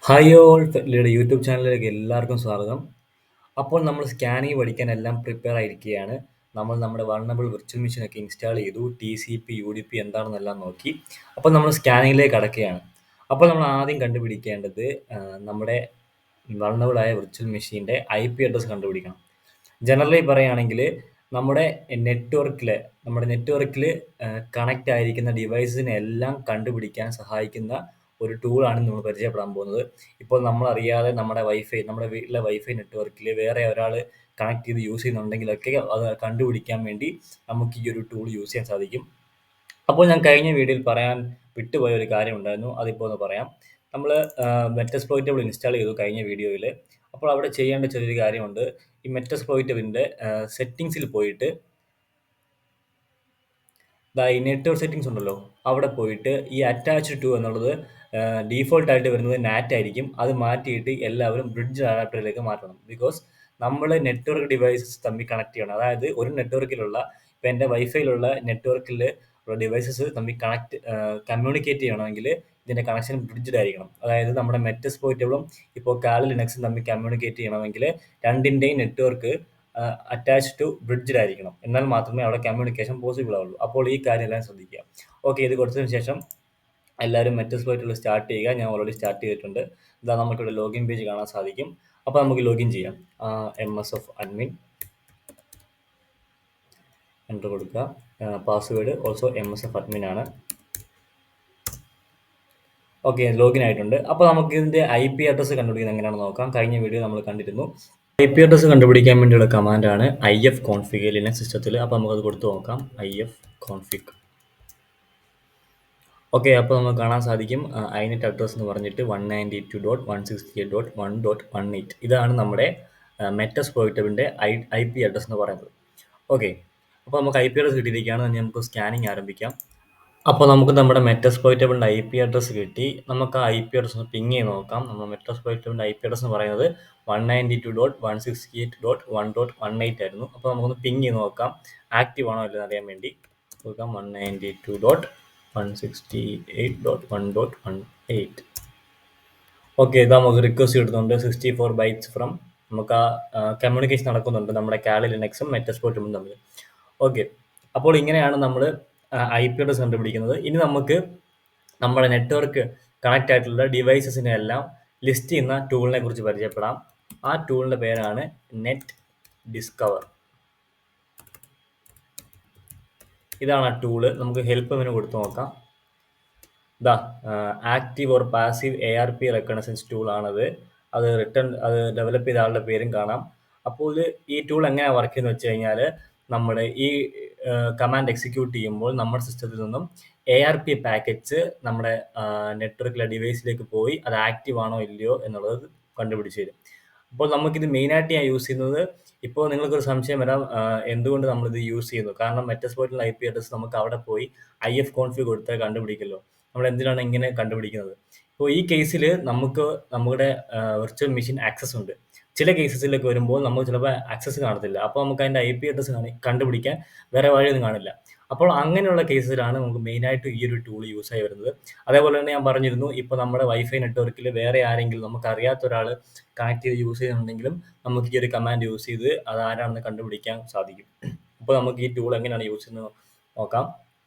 Hi all ഫെറ്റ്ലയുടെ YouTube ചാനലിലേക്ക് എല്ലാവർക്കും സ്വാഗതം. അപ്പോൾ നമ്മൾ സ്കാനിങ് പഠിക്കാൻ എല്ലാം പ്രിപ്പയർ ആയിരിക്കുകയാണ്. നമ്മൾ നമ്മുടെ വൾണറബിൾ വിർച്വൽ മെഷീൻ ഒക്കെ ഇൻസ്റ്റാൾ ചെയ്തു. TCP, UDP എന്താണെന്നെല്ലാം നോക്കി. അപ്പോൾ നമ്മൾ സ്കാനിങ്ങിലേക്ക് കടക്കുകയാണ്. അപ്പോൾ നമ്മൾ ആദ്യം കണ്ടുപിടിക്കേണ്ടത് നമ്മുടെ വൾണറബിൾ ആയ വിർച്വൽ മെഷീൻ്റെ IP അഡ്രസ്സ് കണ്ടുപിടിക്കണം. ജനറലി പറയുകയാണെങ്കിൽ നമ്മുടെ നെറ്റ്വർക്കിൽ കണക്റ്റ് ആയിരിക്കുന്ന ഡിവൈസിനെ എല്ലാം കണ്ടുപിടിക്കാൻ സഹായിക്കുന്ന ഒരു ടൂളാണ് നമ്മൾ പരിചയപ്പെടാൻ പോകുന്നത്. ഇപ്പോൾ നമ്മളറിയാതെ നമ്മുടെ വീട്ടിലെ വൈഫൈ നെറ്റ്വർക്കിൽ വേറെ ഒരാൾ കണക്ട് ചെയ്ത് യൂസ് ചെയ്യുന്നുണ്ടെങ്കിലൊക്കെ അത് കണ്ടുപിടിക്കാൻ വേണ്ടി നമുക്ക് ഈ ഒരു ടൂൾ യൂസ് ചെയ്യാൻ സാധിക്കും. അപ്പോൾ ഞാൻ കഴിഞ്ഞ വീഡിയോയിൽ പറയാൻ വിട്ടുപോയ ഒരു കാര്യം ഉണ്ടായിരുന്നു. അതിപ്പോൾ ഒന്ന് പറയാം. നമ്മൾ മെറ്റസ്പ്ലോയിറ്റബിൾ ഇൻസ്റ്റാൾ ചെയ്തു കഴിഞ്ഞ വീഡിയോയിൽ. അപ്പോൾ അവിടെ ചെയ്യേണ്ട ചെറിയൊരു കാര്യമുണ്ട്. ഈ മെറ്റസ്പ്ലോയിറ്റബിളിൻ്റെ സെറ്റിങ്സിൽ പോയിട്ട് ഈ നെറ്റ്വർക്ക് സെറ്റിങ്സ് ഉണ്ടല്ലോ, അവിടെ പോയിട്ട് ഈ അറ്റാച്ച്ഡ് ടു എന്നുള്ളത് ഡീഫോൾട്ട് ആയിട്ട് വരുന്നത് നാറ്റ് ആയിരിക്കും. അത് മാറ്റിയിട്ട് എല്ലാവരും ബ്രിഡ്ജ് അഡാപ്റ്ററിലേക്ക് മാറ്റണം. ബിക്കോസ് നമ്മൾ നെറ്റ്വർക്ക് ഡിവൈസസ് തമ്മിൽ കണക്ട് ചെയ്യണം. അതായത് ഒരു നെറ്റ്വർക്കിലുള്ള ഇപ്പം എൻ്റെ വൈഫൈയിലുള്ള നെറ്റ്വർക്കിൽ ഉള്ള ഡിവൈസസ് തമ്മിൽ കമ്മ്യൂണിക്കേറ്റ് ചെയ്യണമെങ്കിൽ ഇതിൻ്റെ കണക്ഷൻ ബ്രിഡ്ജ്ഡ് ആയിരിക്കണം. അതായത് നമ്മുടെ മെറ്റസ്പ്ലോയിറ്റബിളും ഇപ്പോൾ കാലി ലിനക്സും തമ്മിൽ കമ്മ്യൂണിക്കേറ്റ് ചെയ്യണമെങ്കിൽ രണ്ടിൻ്റെയും നെറ്റ്വർക്ക് അറ്റാച്ച് ടു ബ്രിഡ്ജ്ഡ് ആയിരിക്കണം. എന്നാൽ മാത്രമേ അവിടെ കമ്മ്യൂണിക്കേഷൻ പോസിബിൾ ആവുള്ളൂ. അപ്പോൾ ഈ കാര്യം എല്ലാം ശ്രദ്ധിക്കുക. ഓക്കെ, ഇത് കൊടുത്തതിന് ശേഷം എല്ലാവരും മെറ്റസ്പ്ലോയിറ്റബിൾ സ്റ്റാർട്ട് ചെയ്യുക. ഞാൻ ഓൾറെഡി സ്റ്റാർട്ട് ചെയ്തിട്ടുണ്ട്. ഇതാ നമുക്കിവിടെ ലോഗിൻ പേജ് കാണാൻ സാധിക്കും. അപ്പോൾ നമുക്ക് ലോഗിൻ ചെയ്യാം. MSF admin എൻ്റർ കൊടുക്കുക. പാസ്വേഡ് ഓൾസോ MSF admin ആണ്. ഓക്കെ, ലോഗിൻ ആയിട്ടുണ്ട്. അപ്പോൾ നമുക്ക് ഇതിൻ്റെ IP അഡ്രസ്സ് കണ്ടുപിടിക്കുന്നത് എങ്ങനെയാണെന്ന് നോക്കാം. കഴിഞ്ഞ വീഡിയോ നമ്മൾ കണ്ടിരുന്നു. IP അഡ്രസ്സ് കണ്ടുപിടിക്കാൻ വേണ്ടിയുള്ള കമാൻഡാണ് ifconfig ലിനക്സ് സിസ്റ്റത്തിൽ. അപ്പോൾ നമുക്കത് കൊടുത്തു നോക്കാം. ifconfig. ഓക്കെ, അപ്പോൾ നമുക്ക് കാണാൻ സാധിക്കും inet അഡ്രസ്സ് എന്ന് പറഞ്ഞിട്ട് 192.168.1.18. ഇതാണ് നമ്മുടെ മെറ്റസ്പ്ലോയിറ്റബിളിൻ്റെ IP അഡ്രസ്സ് എന്ന് പറയുന്നത്. ഓക്കെ, അപ്പോൾ നമുക്ക് IP അഡ്രസ്സ് കിട്ടിയിരിക്കുകയാണ്. ഇനി നമുക്ക് സ്കാനിങ് ആരംഭിക്കാം. അപ്പോൾ നമുക്ക് നമ്മുടെ മെറ്റസ്പ്ലോയിറ്റബിളിൻ്റെ IP അഡ്രസ്സ് കിട്ടി. നമുക്ക് ആ IP അഡ്രസ്സ് ഒന്ന് പിങ് ചെയ്ത് നോക്കാം. നമ്മുടെ മെറ്റസ്പ്ലോയിറ്റബിളിൻ്റെ IP അഡ്രസ്സ് എന്ന് പറയുന്നത് 192.168.1.18 ആയിരുന്നു. അപ്പോൾ നമുക്കൊന്ന് പിങ് ചെയ്ത് നോക്കാം ആക്റ്റീവ് ആണോ അല്ലെന്ന് അറിയാൻ വേണ്ടി. നോക്കാം 192.168.1.18. ഓക്കെ, ഇതാ നമുക്ക് റിക്വസ്റ്റ് കിട്ടുന്നുണ്ട് 64 ബൈറ്റ്സ് ഫ്രം. നമുക്ക് ആ കമ്മ്യൂണിക്കേഷൻ നടക്കുന്നുണ്ട് നമ്മുടെ കാലി ലിനക്സും മെറ്റസ്പ്ലോയിറ്റബിളും തമ്മിൽ. ഓക്കെ, അപ്പോൾ ഇങ്ങനെയാണ് നമ്മൾ IP അഡ്രസ് കണ്ടുപിടിക്കുന്നത്. ഇനി നമുക്ക് നമ്മുടെ നെറ്റ്വർക്ക് കണക്റ്റ് ആയിട്ടുള്ള ഡിവൈസസിനെ എല്ലാം ലിസ്റ്റ് ചെയ്യുന്ന ടൂളിനെ കുറിച്ച് പരിചയപ്പെടാം. ആ ടൂളിൻ്റെ പേരാണ് Netdiscover. ഇതാണ് ആ ടൂള്. നമുക്ക് ഹെൽപ്പ് മെനു കൊടുത്തു നോക്കാം. ഇതാ active or passive ARP reconnaissance ടൂളാണത്. അത് ഡെവലപ്പ് ചെയ്ത ആളുടെ പേരും കാണാം. അപ്പോൾ ഈ ടൂൾ എങ്ങനെയാണ് വർക്ക് ചെയ്യുന്നത് വെച്ച് കഴിഞ്ഞാൽ, നമ്മുടെ ഈ കമാൻഡ് എക്സിക്യൂട്ട് ചെയ്യുമ്പോൾ നമ്മുടെ സിസ്റ്റത്തിൽ നിന്നും ARP പാക്കറ്റ്സ് നമ്മുടെ നെറ്റ്വർക്കിലെ ഡിവൈസിലേക്ക് പോയി അത് ആക്റ്റീവ് ആണോ ഇല്ലയോ എന്നുള്ളത് കണ്ടുപിടിച്ച് തരും. അപ്പോൾ നമുക്കിത് മെയിനായിട്ട് ഞാൻ യൂസ് ചെയ്യുന്നത്, ഇപ്പോൾ നിങ്ങൾക്കൊരു സംശയം വരാം എന്തുകൊണ്ട് നമ്മളിത് യൂസ് ചെയ്യുന്നു. കാരണം മെറ്റസ്പ്ലോയിറ്റബിൾ IP അഡ്രസ് നമുക്ക് അവിടെ പോയി ifconfig കൊടുത്താൽ കണ്ടുപിടിക്കല്ലോ. നമ്മൾ എന്തിനാണ് ഇങ്ങനെ കണ്ടുപിടിക്കുന്നത്? ഇപ്പോൾ ഈ കേസിൽ നമുക്ക് നമ്മുടെ വിർച്വൽ മെഷീൻ ആക്സസ് ഉണ്ട്. ചില കേസസിലൊക്കെ വരുമ്പോൾ നമുക്ക് ചിലപ്പോൾ ആക്സസ് കാണത്തില്ല. അപ്പോൾ നമുക്ക് അതിൻ്റെ IP അഡ്രസ് കണ്ടുപിടിക്കാൻ വേറെ വഴിയൊന്നും കാണില്ല. അപ്പോൾ അങ്ങനെയുള്ള കേസിലാണ് നമുക്ക് മെയിനായിട്ട് ഈ ഒരു ടൂൾ യൂസ് ആയി വരുന്നത്. അതേപോലെ തന്നെ ഞാൻ പറഞ്ഞിരുന്നു, ഇപ്പോൾ നമ്മുടെ വൈഫൈ നെറ്റ്വർക്കിൽ വേറെ ആരെങ്കിലും നമുക്ക് അറിയാത്ത ഒരാൾ കണക്ട് ചെയ്ത് യൂസ് ചെയ്യുന്നുണ്ടെങ്കിലും നമുക്ക് ഈ ഒരു കമാൻഡ് യൂസ് ചെയ്ത് അത് ആരാണെന്ന് കണ്ടുപിടിക്കാൻ സാധിക്കും. അപ്പോൾ നമുക്ക് ഈ ടൂൾ എങ്ങനെയാണ് യൂസ് ചെയ്യുന്നത് നോക്കാം.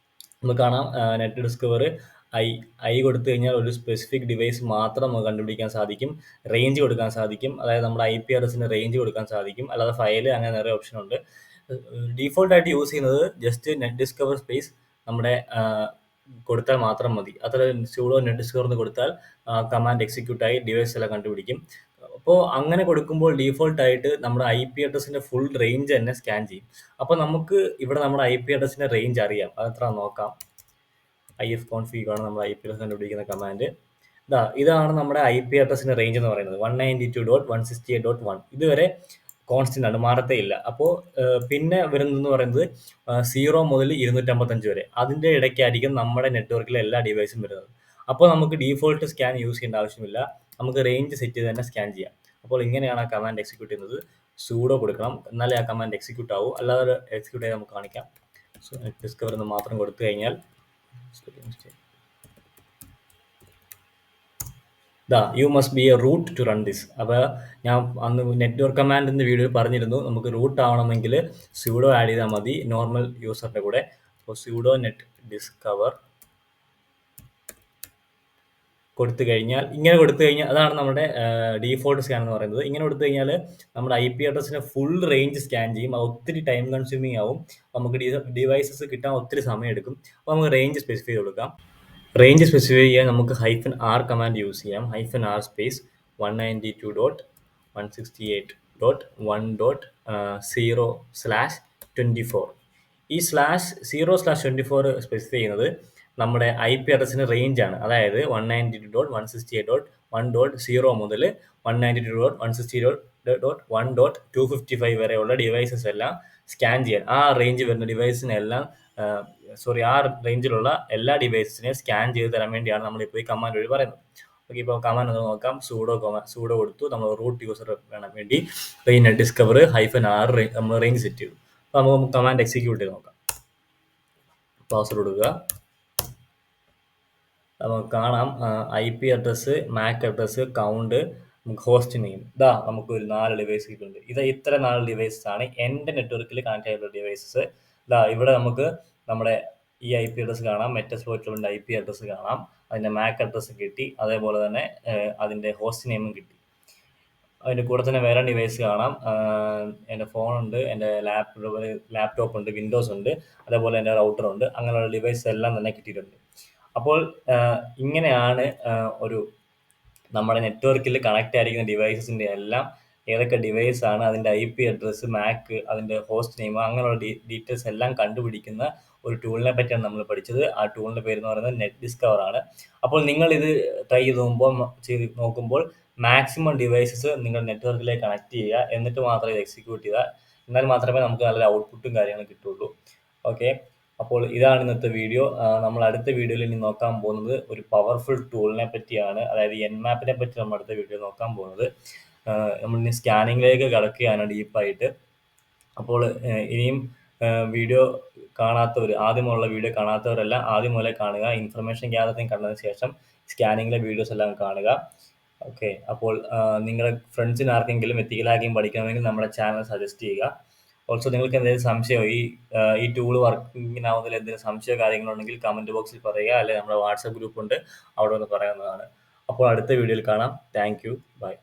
നമുക്ക് കാണാം നെറ്റ് ഡിസ്കവർ ഐ കൊടുത്തു കഴിഞ്ഞാൽ ഒരു സ്പെസിഫിക് ഡിവൈസ് മാത്രം നമുക്ക് കണ്ടുപിടിക്കാൻ സാധിക്കും. റേഞ്ച് കൊടുക്കാൻ സാധിക്കും. അതായത് നമ്മുടെ IP അഡ്രസ്സിന് റേഞ്ച് കൊടുക്കാൻ സാധിക്കും. അല്ലാതെ ഫയൽ അങ്ങനെ നിറയെ ഓപ്ഷൻ ഉണ്ട്. ഡീഫോൾട്ടായിട്ട് യൂസ് ചെയ്യുന്നത് ജസ്റ്റ് നെറ്റ് ഡിസ്കവർ സ്പേസ് നമ്മുടെ കൊടുത്താൽ മാത്രം മതി. അത്ര sudo നെറ്റ് ഡിസ്കവർ എന്ന് കൊടുത്താൽ കമാൻഡ് എക്സിക്യൂട്ടായി ഡിവൈസ് എല്ലാം കണ്ടുപിടിക്കും. അപ്പോൾ അങ്ങനെ കൊടുക്കുമ്പോൾ ഡീഫോൾട്ടായിട്ട് നമ്മുടെ IP അഡ്രസ്സിൻ്റെ ഫുൾ റേഞ്ച് തന്നെ സ്കാൻ ചെയ്യും. അപ്പോൾ നമുക്ക് ഇവിടെ നമ്മുടെ IP അഡ്രസ്സിൻ്റെ റേഞ്ച് അറിയാം. അതെത്ര നോക്കാം. ifconfig ആണ് നമ്മുടെ IP അഡ്രസ് കണ്ടുപിടിക്കുന്ന കമാൻഡ്. ഇതാണ് നമ്മുടെ IP അഡ്രസ്സിൻ്റെ റേഞ്ച് എന്ന് പറയുന്നത് 192.168.1. ഇതുവരെ കോൺസ്റ്റന്റ് ആണ്, മാറത്തേ ഇല്ല. അപ്പോൾ പിന്നെ വരുന്നതെന്ന് പറയുന്നത് 0 മുതൽ 255 വരെ. അതിൻ്റെ ഇടയ്ക്കായിരിക്കും നമ്മുടെ നെറ്റ്വർക്കിലെ എല്ലാ ഡിവൈസും വരുന്നത്. അപ്പോൾ നമുക്ക് ഡീഫോൾട്ട് സ്കാൻ യൂസ് ചെയ്യേണ്ട ആവശ്യമില്ല. നമുക്ക് റേഞ്ച് സെറ്റ് ചെയ്ത് തന്നെ സ്കാൻ ചെയ്യാം. അപ്പോൾ ഇങ്ങനെയാണ് ആ കമാൻഡ് എക്സിക്യൂട്ട് ചെയ്യുന്നത്. sudo കൊടുക്കണം, എന്നാലേ ആ കമാൻഡ് എക്സിക്യൂട്ട് ആവൂ. അല്ലാതെ എക്സിക്യൂട്ട് ചെയ്ത് നമുക്ക് കാണിക്കാം. സോ നെറ്റ് ഡിസ്കവർ എന്ന് മാത്രം കൊടുത്തു കഴിഞ്ഞാൽ you must be a root to run this. അപ്പോൾ ഞാൻ അന്ന് നെറ്റ്വർക്ക് കമാൻഡിൻ്റെ വീഡിയോയിൽ പറഞ്ഞിരുന്നു, നമുക്ക് റൂട്ട് ആവണമെങ്കിൽ സ്യൂഡോ ആഡ് ചെയ്താൽ മതി നോർമൽ യൂസറിൻ്റെ കൂടെ. അപ്പോൾ സ്യൂഡോ നെറ്റ് ഡിസ്കവർ കൊടുത്തു കഴിഞ്ഞാൽ അതാണ് നമ്മുടെ ഡീഫോൾട്ട് സ്കാൻ എന്ന് പറയുന്നത്. ഇങ്ങനെ കൊടുത്തു കഴിഞ്ഞാൽ നമ്മുടെ ഐ പി അഡ്രസ്സിനെ ഫുൾ റേഞ്ച് സ്കാൻ ചെയ്യും. അത് ഒത്തിരി ടൈം കൺസ്യൂമിങ് ആവും, നമുക്ക് ഡിവൈസസ് കിട്ടാൻ ഒത്തിരി സമയം എടുക്കും. അപ്പോൾ നമുക്ക് റേഞ്ച് സ്പെസിഫൈ ചെയ്ത് കൊടുക്കാം. റേഞ്ച് സ്പെസിഫൈ ചെയ്യാൻ നമുക്ക് -r കമാൻഡ് യൂസ് ചെയ്യാം. -r space 192.168.1.0/24. ഈ /0/24 സ്പെസിഫൈ ചെയ്യുന്നത് നമ്മുടെ ഐ പി അഡ്രസ്സിന് റേഞ്ച് ആണ്. അതായത് 192.168.1.0 മുതൽ 192.168.1.255 വരെയുള്ള ഡിവൈസസ് എല്ലാം സ്കാൻ ചെയ്യാൻ, ആ റേഞ്ച് വരുന്ന ഡിവൈസിനെല്ലാം ആ റേഞ്ചിലുള്ള എല്ലാ ഡിവൈസസിനെയും സ്കാൻ ചെയ്ത് തരാൻ വേണ്ടിയാണ് നമ്മളിപ്പോൾ ഈ കമാൻഡ് വഴി പറയുന്നത്. ഓക്കെ, ഇപ്പോൾ കമാൻഡ് ഒന്ന് നോക്കാം. സൂഡോ കൊടുത്തു, നമ്മൾ റൂട്ട് യൂസർ വേണം വേണ്ടി Netdiscover -r നമ്മൾ റേഞ്ച് സെറ്റ് ചെയ്തു. അപ്പോൾ നമുക്ക് കമാൻഡ് എക്സിക്യൂട്ട് ചെയ്ത് നോക്കാം. പാസ്വേഡ് കൊടുക്കുക. നമുക്ക് കാണാം I P address, Mac address, count, host name. നമുക്ക് ഒരു 4 ഡിവൈസ് കിട്ടുന്നുണ്ട്. ഇത്ര 4 ഡിവൈസസ് ആണ് എൻ്റെ നെറ്റ്വർക്കിൽ കണക്ട് ആയിട്ടുള്ള ഡിവൈസസ്. ഇവിടെ നമുക്ക് നമ്മുടെ ഈ ഐ പി അഡ്രസ്സ് കാണാം, മെറ്റസ്പ്ലോയിറ്റിൻ്റെ ഐ പി അഡ്രസ്സ് കാണാം, അതിൻ്റെ മാക് അഡ്രസ്സ് കിട്ടി, അതേപോലെ തന്നെ അതിൻ്റെ ഹോസ്റ്റ് നെയിമും കിട്ടി. അതിൻ്റെ കൂടെ തന്നെ വേറെ ഡിവൈസ് കാണാം. എൻ്റെ ഫോണുണ്ട്, എൻ്റെ ലാപ്ടോപ്പ് ഉണ്ട്, വിൻഡോസ് ഉണ്ട്, അതേപോലെ എൻ്റെ റൗട്ടർ ഉണ്ട്. അങ്ങനെയുള്ള ഡിവൈസ് എല്ലാം തന്നെ കിട്ടിയിട്ടുണ്ട്. അപ്പോൾ ഇങ്ങനെയാണ് ഒരു നമ്മുടെ നെറ്റ്വർക്കിൽ കണക്ട് ആയിരിക്കുന്ന ഡിവൈസസിൻ്റെ എല്ലാം ഏതൊക്കെ ഡിവൈസ് ആണ്, അതിൻ്റെ ഐ പി അഡ്രസ്സ്, മാക്ക്, അതിൻ്റെ ഹോസ്റ്റ് നെയിം, അങ്ങനെയുള്ള ഡീറ്റെയിൽസ് എല്ലാം കണ്ടുപിടിക്കുന്ന ഒരു ടൂളിനെ പറ്റിയാണ് നമ്മൾ പഠിച്ചത്. ആ ടൂളിൻ്റെ പേര് എന്ന് പറയുന്നത് നെറ്റ്ഡിസ്കവർ ആണ്. അപ്പോൾ നിങ്ങൾ ഇത് ട്രൈ ചെയ്ത് നോക്കുമ്പോൾ മാക്സിമം ഡിവൈസസ് നിങ്ങൾ നെറ്റ്വർക്കിലേക്ക് കണക്ട് ചെയ്യുക, എന്നിട്ട് മാത്രം ഇത് എക്സിക്യൂട്ട് ചെയ്യുക. എന്നാൽ മാത്രമേ നമുക്ക് നല്ലൊരു ഔട്ട്പുട്ടും കാര്യങ്ങളും കിട്ടുള്ളൂ. ഓക്കെ, അപ്പോൾ ഇതാണ് ഇന്നത്തെ വീഡിയോ. നമ്മൾ അടുത്ത വീഡിയോയിൽ ഇനി നോക്കാൻ പോകുന്നത് ഒരു പവർഫുൾ ടൂളിനെ പറ്റിയാണ്. അതായത് Nmap-നെ പറ്റി നമ്മൾ അടുത്ത വീഡിയോ നോക്കാൻ പോകുന്നത്. നമ്മളിനി സ്കാനിങ്ങിലേക്ക് കടക്കുകയാണ് ഡീപ്പായിട്ട്. അപ്പോൾ ഇനിയും വീഡിയോ ആദ്യമുള്ള വീഡിയോ കാണാത്തവരെല്ലാം ആദ്യം മുതലേ കാണുക. ഇൻഫർമേഷൻ ഗ്യാതറിങ് കണ്ടതിന് ശേഷം സ്കാനിങ്ങിലെ വീഡിയോസ് എല്ലാം കാണുക. ഓക്കെ, അപ്പോൾ നിങ്ങളുടെ ഫ്രണ്ട്സിന് ആർക്കെങ്കിലും എത്തിക്കൽ ഹാക്കിംഗ് പഠിക്കണമെങ്കിൽ നമ്മുടെ ചാനൽ സജസ്റ്റ് ചെയ്യുക. ഓൾസോ നിങ്ങൾക്ക് എന്തെങ്കിലും സംശയമോ ഈ ടൂൾ വർക്കിംഗ് ആവുന്നതിൽ എന്തെങ്കിലും സംശയമോ കാര്യങ്ങളുണ്ടെങ്കിൽ കമൻറ്റ് ബോക്സിൽ പറയുക, അല്ലെങ്കിൽ നമ്മുടെ വാട്സാപ്പ് ഗ്രൂപ്പ് ഉണ്ട്, അവിടെ ഒന്ന് പറയാവുന്നതാണ്. അപ്പോൾ അടുത്ത വീഡിയോയിൽ കാണാം. Thank you, by.